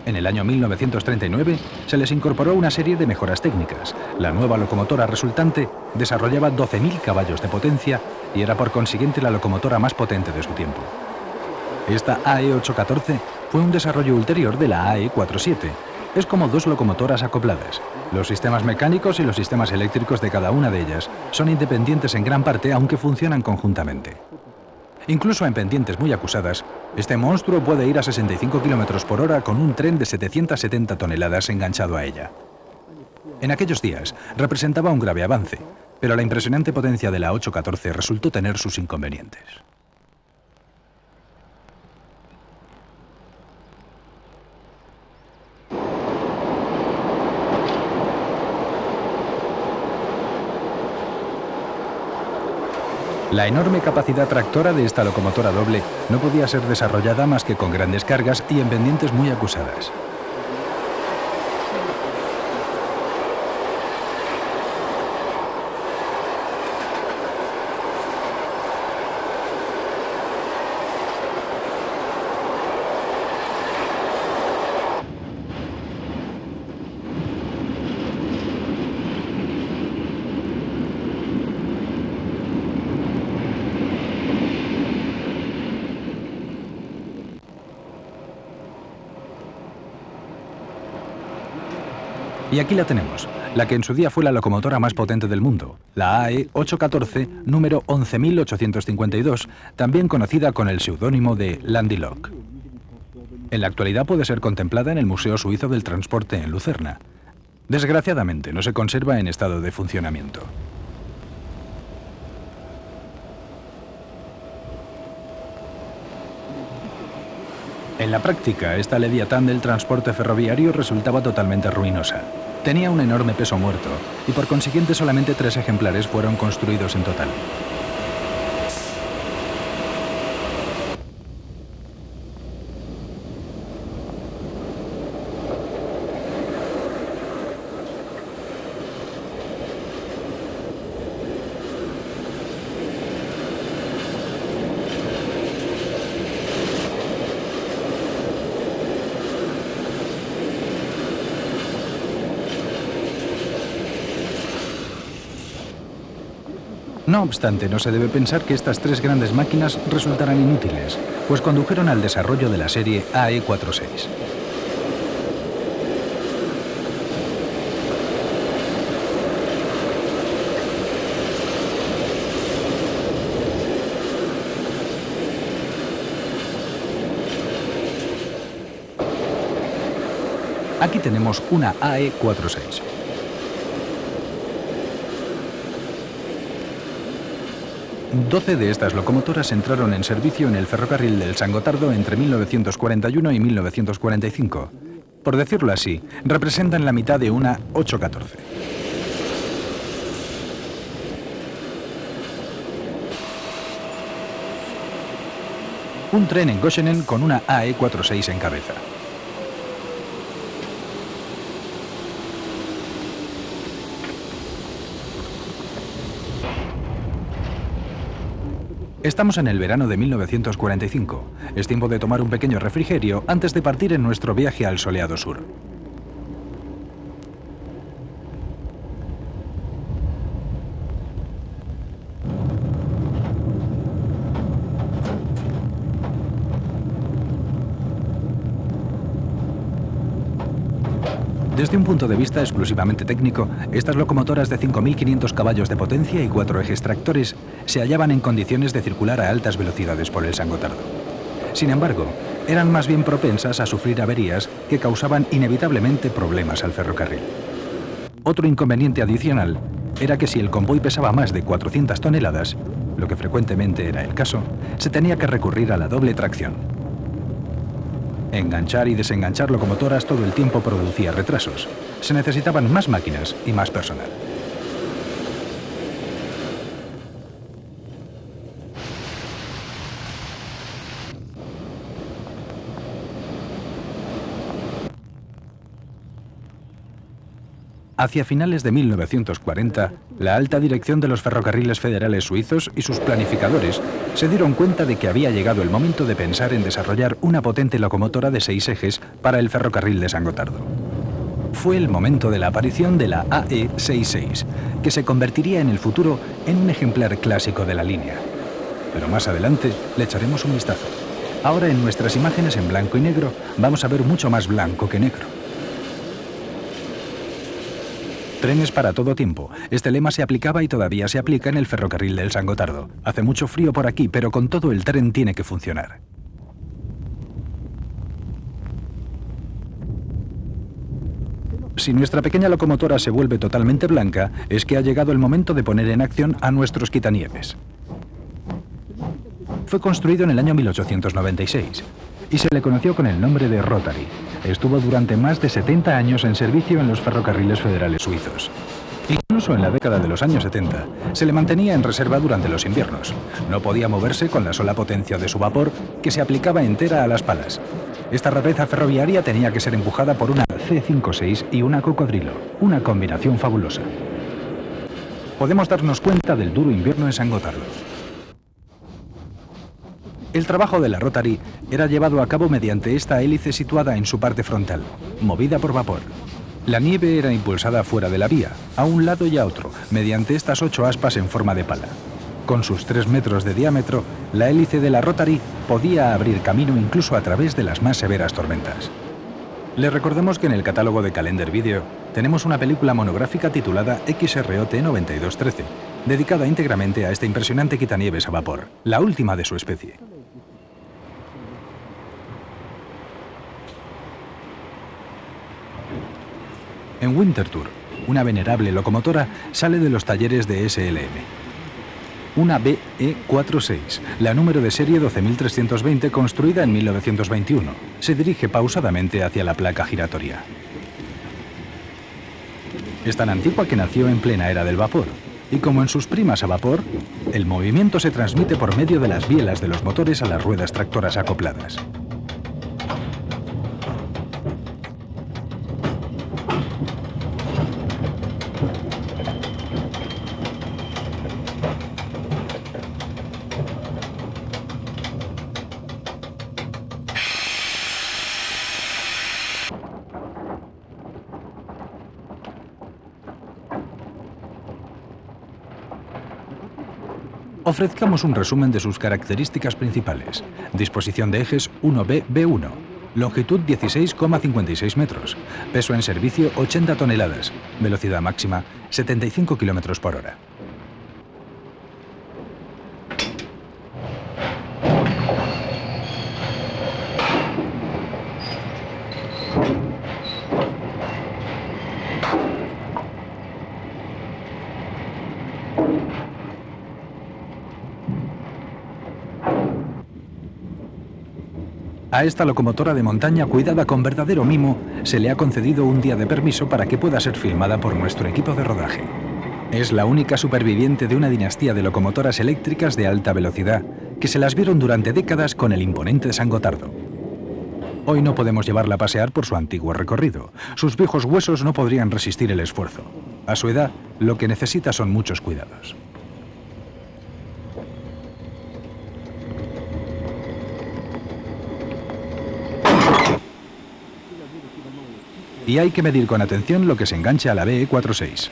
En el año 1939 se les incorporó una serie de mejoras técnicas. La nueva locomotora resultante desarrollaba 12.000 caballos de potencia y era por consiguiente la locomotora más potente de su tiempo. Esta AE814 fue un desarrollo ulterior de la AE47. Es como 2 locomotoras acopladas. Los sistemas mecánicos y los sistemas eléctricos de cada una de ellas son independientes en gran parte, aunque funcionan conjuntamente. Incluso en pendientes muy acusadas, este monstruo puede ir a 65 km por hora con un tren de 770 toneladas enganchado a ella. En aquellos días representaba un grave avance, pero la impresionante potencia de la 814 resultó tener sus inconvenientes. La enorme capacidad tractora de esta locomotora doble no podía ser desarrollada más que con grandes cargas y en pendientes muy acusadas. Y aquí la tenemos, la que en su día fue la locomotora más potente del mundo, la AE814 número 11.852, también conocida con el seudónimo de Landy Lock. En la actualidad puede ser contemplada en el Museo Suizo del Transporte en Lucerna. Desgraciadamente no se conserva en estado de funcionamiento. En la práctica, esta Leviatán del transporte ferroviario resultaba totalmente ruinosa. Tenía un enorme peso muerto y por consiguiente solamente 3 ejemplares fueron construidos en total. No obstante, no se debe pensar que estas 3 grandes máquinas resultaran inútiles, pues condujeron al desarrollo de la serie AE46. Aquí tenemos una AE46. Doce de estas locomotoras entraron en servicio en el ferrocarril del San Gotardo entre 1941 y 1945. Por decirlo así, representan la mitad de una 814. Un tren en Goschenen con una AE46 en cabeza. Estamos en el verano de 1945. Es tiempo de tomar un pequeño refrigerio antes de partir en nuestro viaje al soleado sur. Desde un punto de vista exclusivamente técnico, estas locomotoras de 5.500 caballos de potencia y 4 ejes tractores se hallaban en condiciones de circular a altas velocidades por el San Gotardo. Sin embargo, eran más bien propensas a sufrir averías que causaban inevitablemente problemas al ferrocarril. Otro inconveniente adicional era que si el convoy pesaba más de 400 toneladas, lo que frecuentemente era el caso, se tenía que recurrir a la doble tracción. Enganchar y desenganchar locomotoras todo el tiempo producía retrasos. Se necesitaban más máquinas y más personal. Hacia finales de 1940, la alta dirección de los ferrocarriles federales suizos y sus planificadores se dieron cuenta de que había llegado el momento de pensar en desarrollar una potente locomotora de 6 ejes para el ferrocarril de San Gotardo. Fue el momento de la aparición de la AE66, que se convertiría en el futuro en un ejemplar clásico de la línea. Pero más adelante le echaremos un vistazo. Ahora en nuestras imágenes en blanco y negro vamos a ver mucho más blanco que negro. Trenes para todo tiempo. Este lema se aplicaba y todavía se aplica en el ferrocarril del San Gotardo. Hace mucho frío por aquí, pero con todo el tren tiene que funcionar. Si nuestra pequeña locomotora se vuelve totalmente blanca, es que ha llegado el momento de poner en acción a nuestros quitanieves. Fue construido en el año 1896 y se le conoció con el nombre de Rotary. Estuvo durante más de 70 años en servicio en los ferrocarriles federales suizos. Incluso en la década de los años 70, se le mantenía en reserva durante los inviernos. No podía moverse con la sola potencia de su vapor, que se aplicaba entera a las palas. Esta rareza ferroviaria tenía que ser empujada por una C56 y una cocodrilo, una combinación fabulosa. Podemos darnos cuenta del duro invierno en San Gotardo. El trabajo de la Rotary era llevado a cabo mediante esta hélice situada en su parte frontal, movida por vapor. La nieve era impulsada fuera de la vía, a un lado y a otro, mediante estas 8 aspas en forma de pala. Con sus 3 metros de diámetro, la hélice de la Rotary podía abrir camino incluso a través de las más severas tormentas. Les recordamos que en el catálogo de Calendar Video tenemos una película monográfica titulada XROT 9213, dedicada íntegramente a este impresionante quitanieves a vapor, la última de su especie. En Winterthur, una venerable locomotora sale de los talleres de SLM. Una BE-46, la número de serie 12.320, construida en 1921, se dirige pausadamente hacia la placa giratoria. Es tan antigua que nació en plena era del vapor, y como en sus primas a vapor, el movimiento se transmite por medio de las bielas de los motores a las ruedas tractoras acopladas. Ofrezcamos un resumen de sus características principales. Disposición de ejes 1B-B1, longitud 16,56 metros, peso en servicio 80 toneladas, velocidad máxima 75 km por hora. A esta locomotora de montaña, cuidada con verdadero mimo, se le ha concedido un día de permiso para que pueda ser filmada por nuestro equipo de rodaje. Es la única superviviente de una dinastía de locomotoras eléctricas de alta velocidad que se las vieron durante décadas con el imponente San Gotardo. Hoy no podemos llevarla a pasear por su antiguo recorrido. Sus viejos huesos no podrían resistir el esfuerzo. A su edad, lo que necesita son muchos cuidados. Y hay que medir con atención lo que se engancha a la BE-46.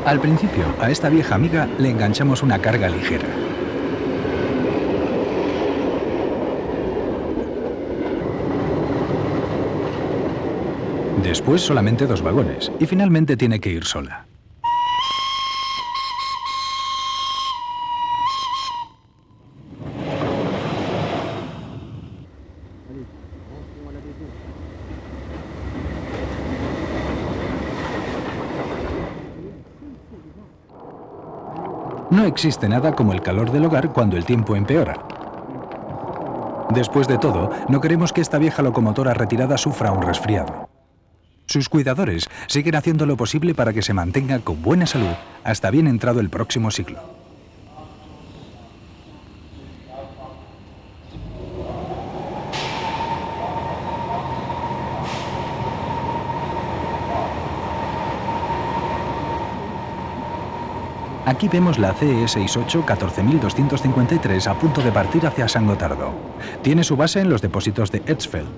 Al principio, a esta vieja amiga le enganchamos una carga ligera. Después solamente 2 vagones, y finalmente tiene que ir sola. No existe nada como el calor del hogar cuando el tiempo empeora. Después de todo, no queremos que esta vieja locomotora retirada sufra un resfriado. Sus cuidadores siguen haciendo lo posible para que se mantenga con buena salud hasta bien entrado el próximo siglo. Aquí vemos la CE68 14253 a punto de partir hacia San Gotardo. Tiene su base en los depósitos de Etzfeld.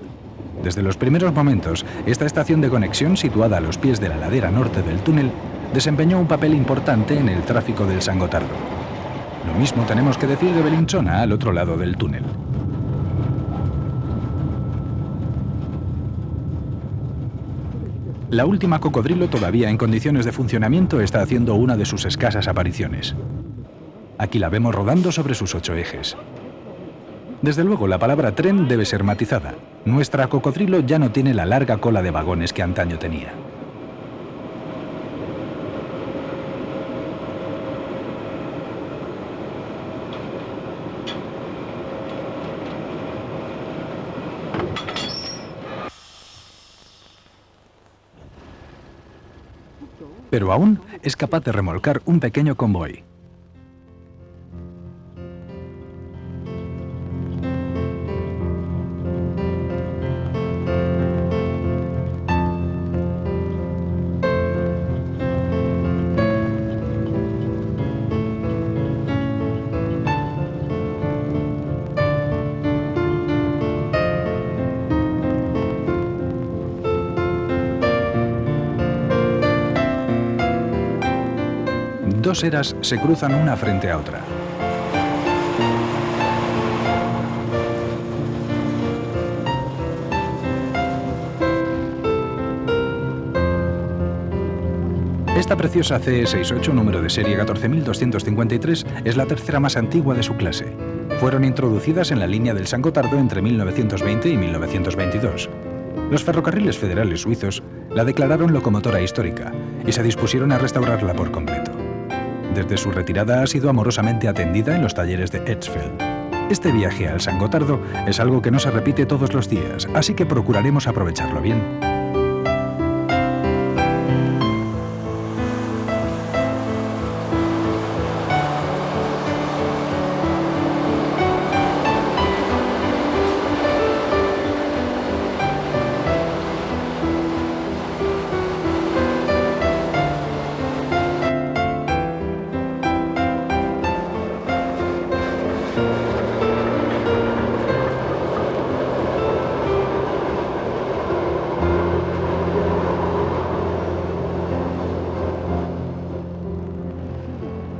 Desde los primeros momentos, esta estación de conexión, situada a los pies de la ladera norte del túnel, desempeñó un papel importante en el tráfico del San Gotardo. Lo mismo tenemos que decir de Bellinzona, al otro lado del túnel. La última cocodrilo, todavía en condiciones de funcionamiento, está haciendo una de sus escasas apariciones. Aquí la vemos rodando sobre sus 8 ejes. Desde luego, la palabra tren debe ser matizada. Nuestra cocodrilo ya no tiene la larga cola de vagones que antaño tenía. Pero aún es capaz de remolcar un pequeño convoy. Dos eras se cruzan una frente a otra. Esta preciosa CE68, número de serie 14253, es la tercera más antigua de su clase. Fueron introducidas en la línea del San Gotardo entre 1920 y 1922. Los ferrocarriles federales suizos la declararon locomotora histórica y se dispusieron a restaurarla por completo. Desde su retirada ha sido amorosamente atendida en los talleres de Edsfeld. Este viaje al San Gotardo es algo que no se repite todos los días, así que procuraremos aprovecharlo bien.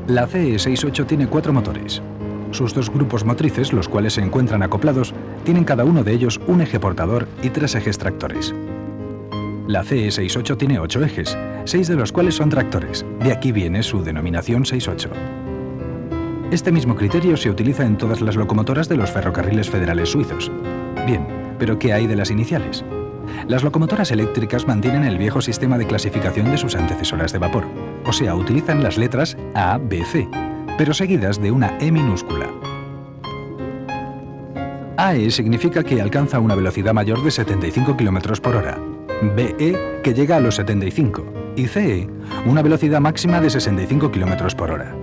La CE68 tiene 4 motores. Sus 2 grupos motrices, los cuales se encuentran acoplados, tienen cada uno de ellos un eje portador y 3 ejes tractores. La CE68 tiene 8 ejes, 6 de los cuales son tractores. De aquí viene su denominación 68. Este mismo criterio se utiliza en todas las locomotoras de los ferrocarriles federales suizos. Bien, pero ¿qué hay de las iniciales? Las locomotoras eléctricas mantienen el viejo sistema de clasificación de sus antecesoras de vapor, o sea, utilizan las letras A, B, C, pero seguidas de una E minúscula. AE significa que alcanza una velocidad mayor de 75 km por hora, BE que llega a los 75 y CE una velocidad máxima de 65 km por hora.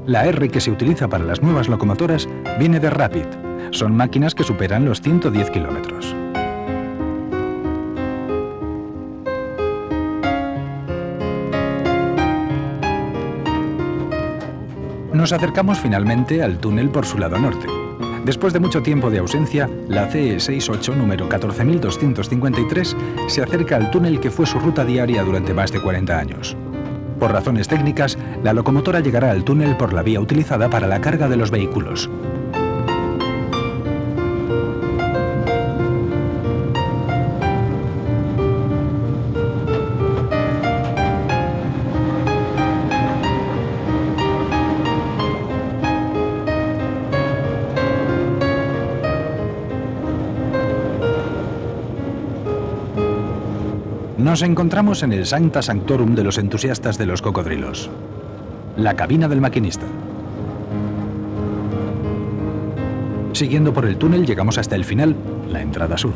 La R que se utiliza para las nuevas locomotoras viene de Rapid, son máquinas que superan los 110 km. Nos acercamos finalmente al túnel por su lado norte. Después de mucho tiempo de ausencia, la CE68 número 14253 se acerca al túnel que fue su ruta diaria durante más de 40 años. Por razones técnicas, la locomotora llegará al túnel por la vía utilizada para la carga de los vehículos. Nos encontramos en el Sancta Sanctorum de los entusiastas de los cocodrilos, la cabina del maquinista. Siguiendo por el túnel llegamos hasta el final, la entrada sur.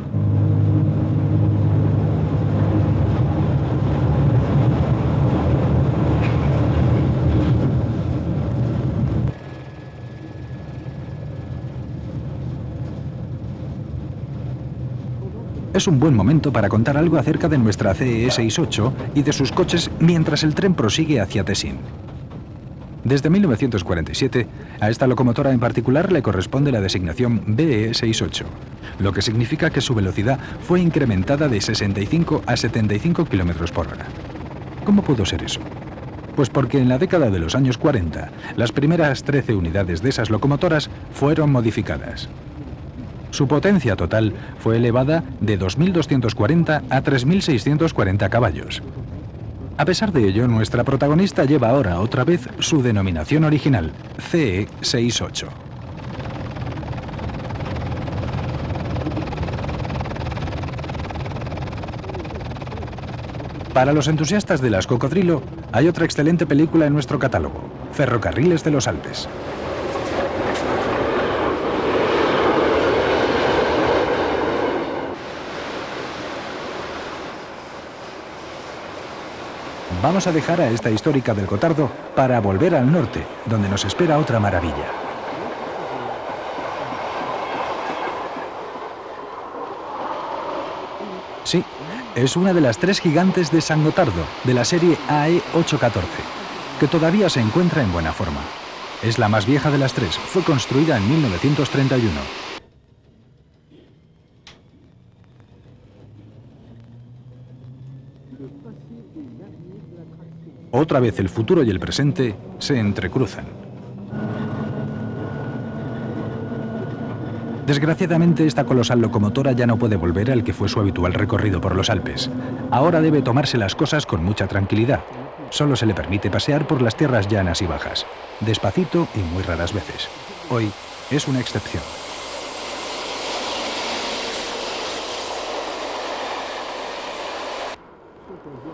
Es un buen momento para contar algo acerca de nuestra CE68 y de sus coches mientras el tren prosigue hacia Tessin. Desde 1947, a esta locomotora en particular le corresponde la designación BE68, lo que significa que su velocidad fue incrementada de 65 a 75 km por hora. ¿Cómo pudo ser eso? Pues porque en la década de los años 40, las primeras 13 unidades de esas locomotoras fueron modificadas. Su potencia total fue elevada de 2.240 a 3.640 caballos. A pesar de ello, nuestra protagonista lleva ahora otra vez su denominación original, CE68. Para los entusiastas de las cocodrilo, hay otra excelente película en nuestro catálogo, Ferrocarriles de los Alpes. Vamos a dejar a esta histórica del Gotardo para volver al norte, donde nos espera otra maravilla. Sí, es una de las 3 gigantes de San Gotardo, de la serie AE814, que todavía se encuentra en buena forma. Es la más vieja de las 3, fue construida en 1931. Otra vez el futuro y el presente se entrecruzan. Desgraciadamente, esta colosal locomotora ya no puede volver al que fue su habitual recorrido por los Alpes. Ahora debe tomarse las cosas con mucha tranquilidad. Solo se le permite pasear por las tierras llanas y bajas, despacito y muy raras veces. Hoy es una excepción.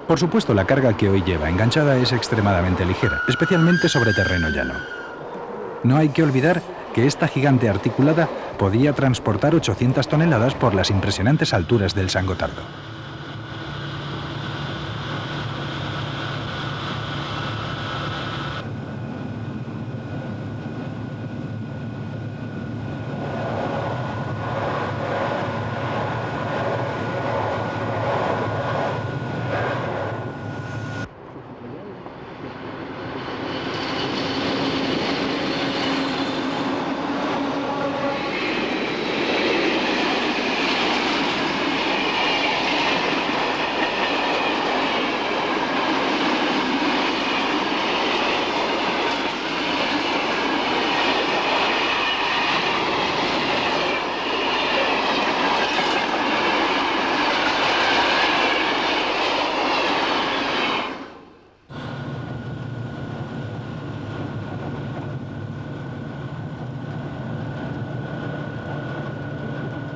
Por supuesto, la carga que hoy lleva enganchada es extremadamente ligera, especialmente sobre terreno llano. No hay que olvidar que esta gigante articulada podía transportar 800 toneladas por las impresionantes alturas del San Gotardo.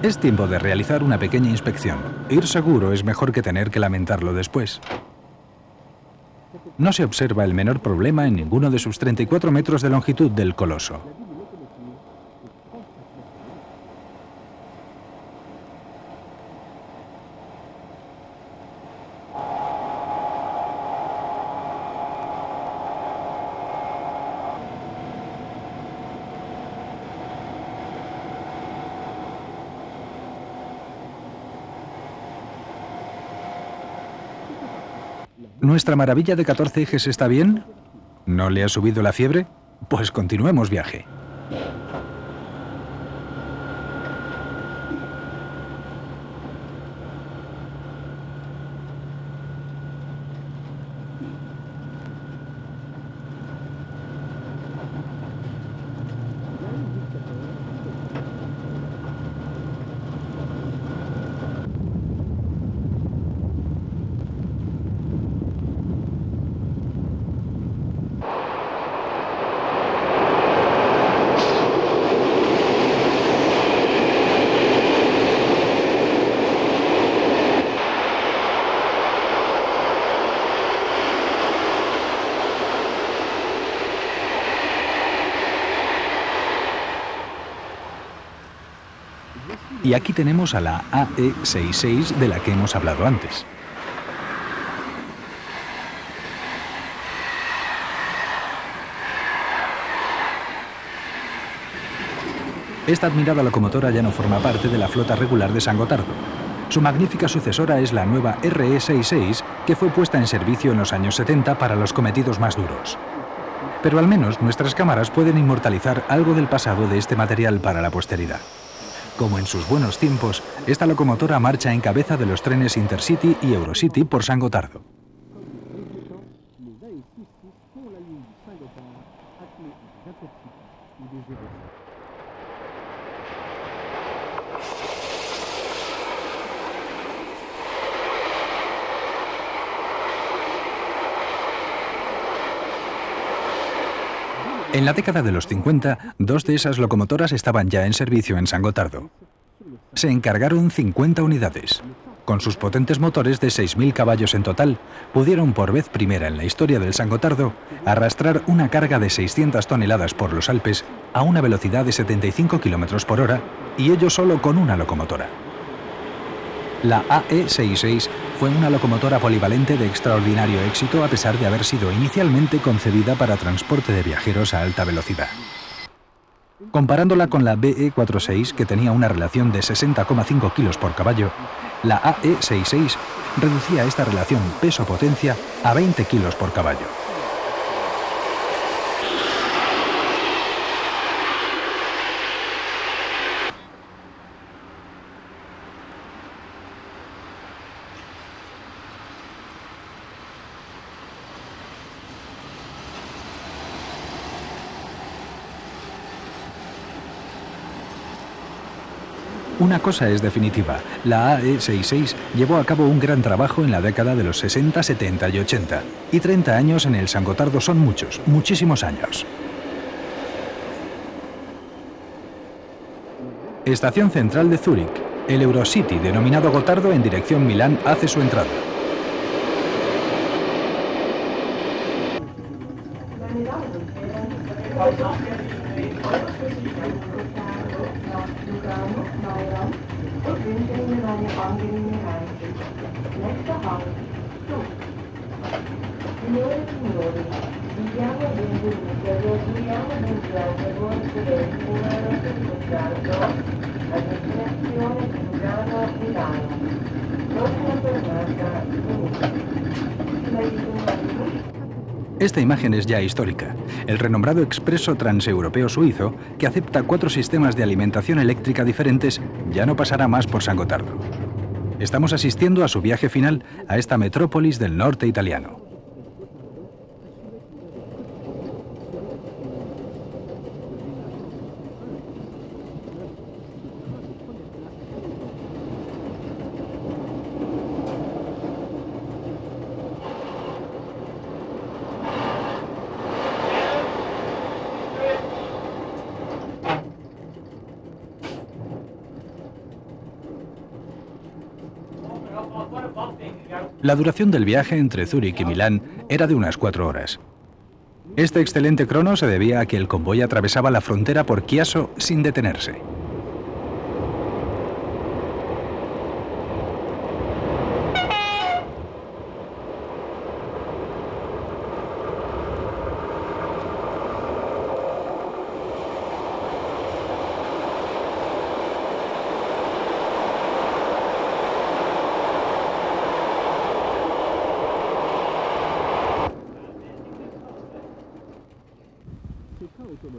Es tiempo de realizar una pequeña inspección. Ir seguro es mejor que tener que lamentarlo después. No se observa el menor problema en ninguno de sus 34 metros de longitud del coloso. ¿Nuestra maravilla de 14 ejes está bien? ¿No le ha subido la fiebre? Pues continuemos viaje. Y aquí tenemos a la AE66 de la que hemos hablado antes. Esta admirada locomotora ya no forma parte de la flota regular de San Gotardo. Su magnífica sucesora es la nueva RE66, que fue puesta en servicio en los años 70 para los cometidos más duros. Pero al menos nuestras cámaras pueden inmortalizar algo del pasado de este material para la posteridad. Como en sus buenos tiempos, esta locomotora marcha en cabeza de los trenes Intercity y Eurocity por San Gotardo. En la década de los 50, dos de esas locomotoras estaban ya en servicio en San Gotardo. Se encargaron 50 unidades. Con sus potentes motores de 6.000 caballos en total, pudieron por vez primera en la historia del San Gotardo arrastrar una carga de 600 toneladas por los Alpes a una velocidad de 75 km por hora, y ello solo con una locomotora. La AE66 fue una locomotora polivalente de extraordinario éxito a pesar de haber sido inicialmente concebida para transporte de viajeros a alta velocidad. Comparándola con la BE46, que tenía una relación de 60,5 kilos por caballo, la AE66 reducía esta relación peso-potencia a 20 kilos por caballo. Una cosa es definitiva, la AE66 llevó a cabo un gran trabajo en la década de los 60, 70 y 80, y 30 años en el San Gotardo son muchos, muchísimos años. Estación central de Zúrich. El Eurocity, denominado Gotardo en dirección Milán, hace su entrada. Esta imagen es ya histórica. El renombrado Expreso Transeuropeo Suizo, que acepta 4 sistemas de alimentación eléctrica diferentes, ya no pasará más por San Gotardo. Estamos asistiendo a su viaje final a esta metrópolis del norte italiano. La duración del viaje entre Zúrich y Milán era de unas 4 horas. Este excelente crono se debía a que el convoy atravesaba la frontera por Chiasso sin detenerse.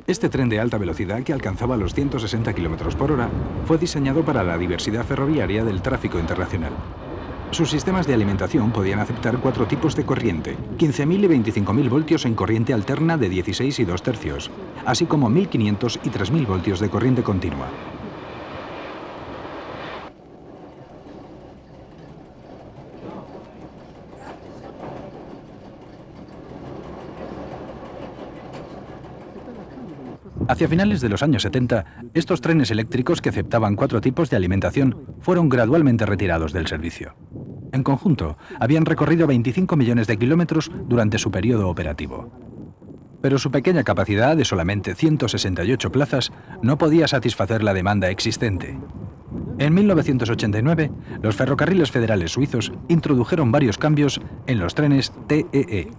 Este tren de alta velocidad, que alcanzaba los 160 km por hora, fue diseñado para la diversidad ferroviaria del tráfico internacional. Sus sistemas de alimentación podían aceptar 4 tipos de corriente, 15.000 y 25.000 voltios en corriente alterna de 16 y 2/3, así como 1.500 y 3.000 voltios de corriente continua. Hacia finales de los años 70, estos trenes eléctricos que aceptaban 4 tipos de alimentación fueron gradualmente retirados del servicio. En conjunto, habían recorrido 25 millones de kilómetros durante su periodo operativo. Pero su pequeña capacidad de solamente 168 plazas no podía satisfacer la demanda existente. En 1989, los ferrocarriles federales suizos introdujeron varios cambios en los trenes TEE.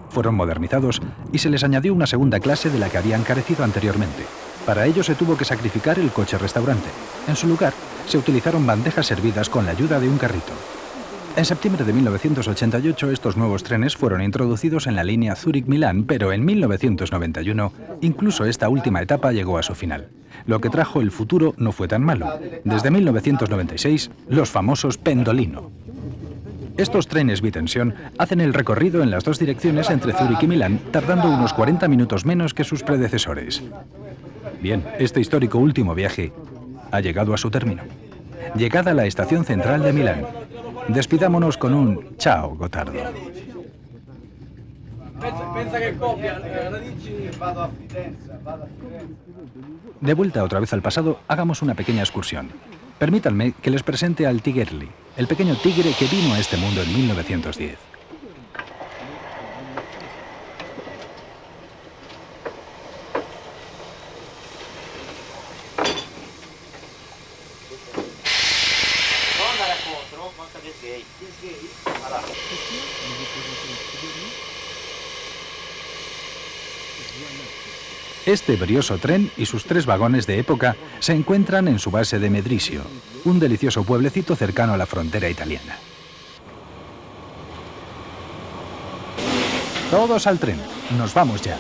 Fueron modernizados y se les añadió una segunda clase de la que habían carecido anteriormente. Para ello se tuvo que sacrificar el coche-restaurante. En su lugar, se utilizaron bandejas servidas con la ayuda de un carrito. En septiembre de 1988, estos nuevos trenes fueron introducidos en la línea Zúrich-Milán, pero en 1991, incluso esta última etapa llegó a su final. Lo que trajo el futuro no fue tan malo. Desde 1996, los famosos Pendolino. Estos trenes bitensión hacen el recorrido en las 2 direcciones entre Zúrich y Milán, tardando unos 40 minutos menos que sus predecesores. Bien, este histórico último viaje ha llegado a su término. Llegada a la estación central de Milán. Despidámonos con un chao, Gotardo. De vuelta otra vez al pasado, hagamos una pequeña excursión. Permítanme que les presente al Tigerli, el pequeño tigre que vino a este mundo en 1910. Este brioso tren y sus 3 vagones de época se encuentran en su base de Medrisio, un delicioso pueblecito cercano a la frontera italiana. Todos al tren, nos vamos ya.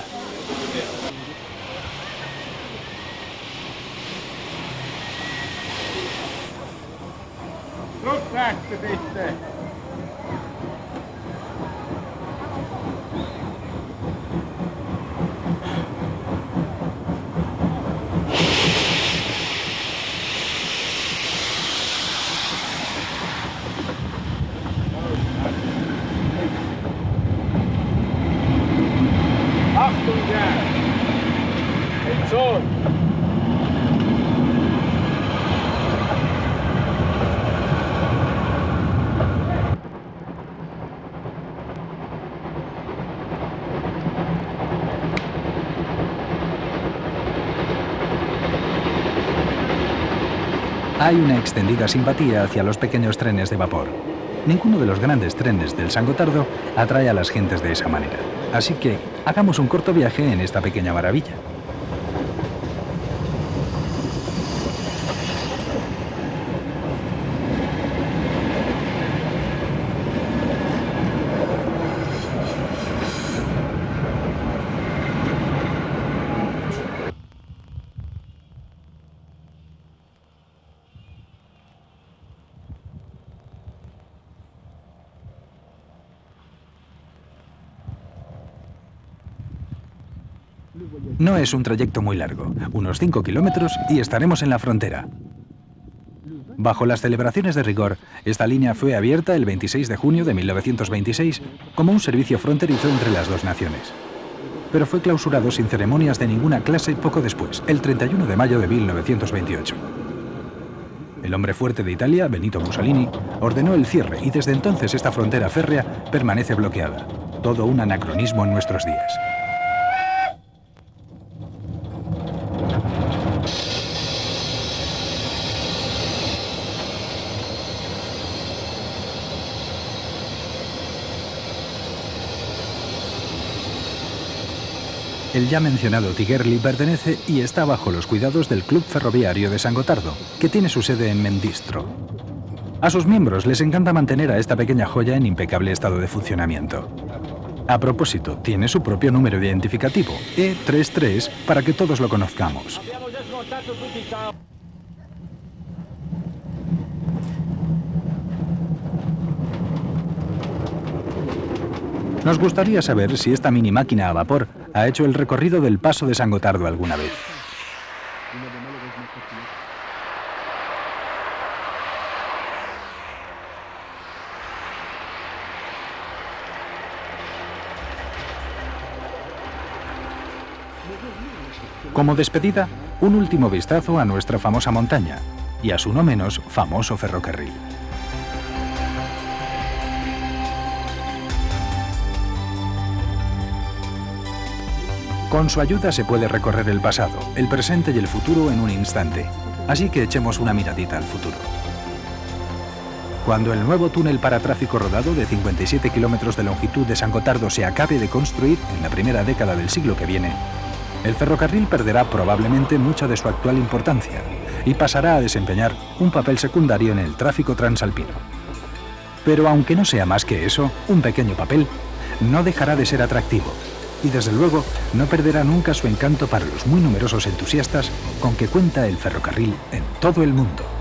Achtung ya. El sol. Hay una extendida simpatía hacia los pequeños trenes de vapor. Ninguno de los grandes trenes del San Gotardo atrae a las gentes de esa manera. Así que hagamos un corto viaje en esta pequeña maravilla. No es un trayecto muy largo, unos 5 kilómetros y estaremos en la frontera. Bajo las celebraciones de rigor, esta línea fue abierta el 26 de junio de 1926 como un servicio fronterizo entre las dos naciones. Pero fue clausurado sin ceremonias de ninguna clase poco después, el 31 de mayo de 1928. El hombre fuerte de Italia, Benito Mussolini, ordenó el cierre y desde entonces esta frontera férrea permanece bloqueada. Todo un anacronismo en nuestros días. El ya mencionado Tiguerli pertenece y está bajo los cuidados del Club Ferroviario de San Gotardo, que tiene su sede en Mendistro. A sus miembros les encanta mantener a esta pequeña joya en impecable estado de funcionamiento. A propósito, tiene su propio número identificativo, E33, para que todos lo conozcamos. Nos gustaría saber si esta mini máquina a vapor ha hecho el recorrido del Paso de San Gotardo alguna vez. Como despedida, un último vistazo a nuestra famosa montaña y a su no menos famoso ferrocarril. Con su ayuda se puede recorrer el pasado, el presente y el futuro en un instante. Así que echemos una miradita al futuro. Cuando el nuevo túnel para tráfico rodado de 57 kilómetros de longitud de San Gotardo se acabe de construir en la primera década del siglo que viene, el ferrocarril perderá probablemente mucha de su actual importancia y pasará a desempeñar un papel secundario en el tráfico transalpino. Pero aunque no sea más que eso, un pequeño papel, no dejará de ser atractivo. Y desde luego no perderá nunca su encanto para los muy numerosos entusiastas con que cuenta el ferrocarril en todo el mundo.